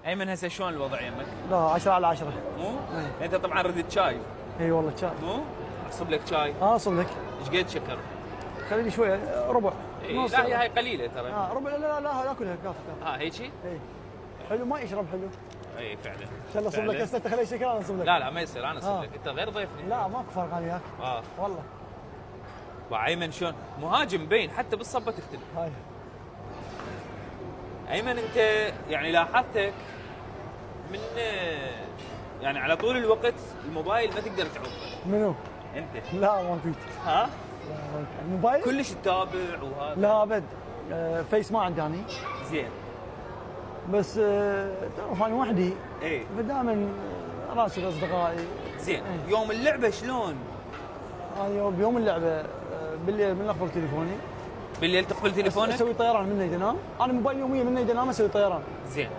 ايمن هسه شلون الوضع يمك؟ لا 10 على 10. مو؟ إيه. انت طبعا ردت شاي. اي والله شاي. مو؟ اصب لك شاي. اصب لك. ايش قد شكر؟ خلي لي شويه ربع. إيه لا هي هاي قليله ترى. ربع. لا اكلها كافي. هيجي؟ اي حلو ما يشرب حلو. اي فعلا. ان شاء الله اصب لك هسه خلي شكل انا اصب لك. لا ما يصير انا اصب لك انت غير ضيفني. لا ماكو فرق انا وياك. والله. وايمن شلون؟ مهاجم بين حتى بالصبه تختلف. هاي. ايمن انت يعني لاحظتك من يعني على طول الوقت الموبايل ما تقدر تعوفه. منو؟ انت. لا ما فيك. ها؟ الموبايل؟ كلش تتابع وهذا. لا ابد. فيس ما عندي اني. زين. بس تعرف انا وحدي. اي. فدائما راسل اصدقائي. زين. يوم اللعبه شلون؟ انا بيوم اللعبه بالليل من اقبل تليفوني. بالليل تقبل تليفونك؟ اسوي طيران من انام. انا موبايل يوميا من انام اسوي طيران. زين.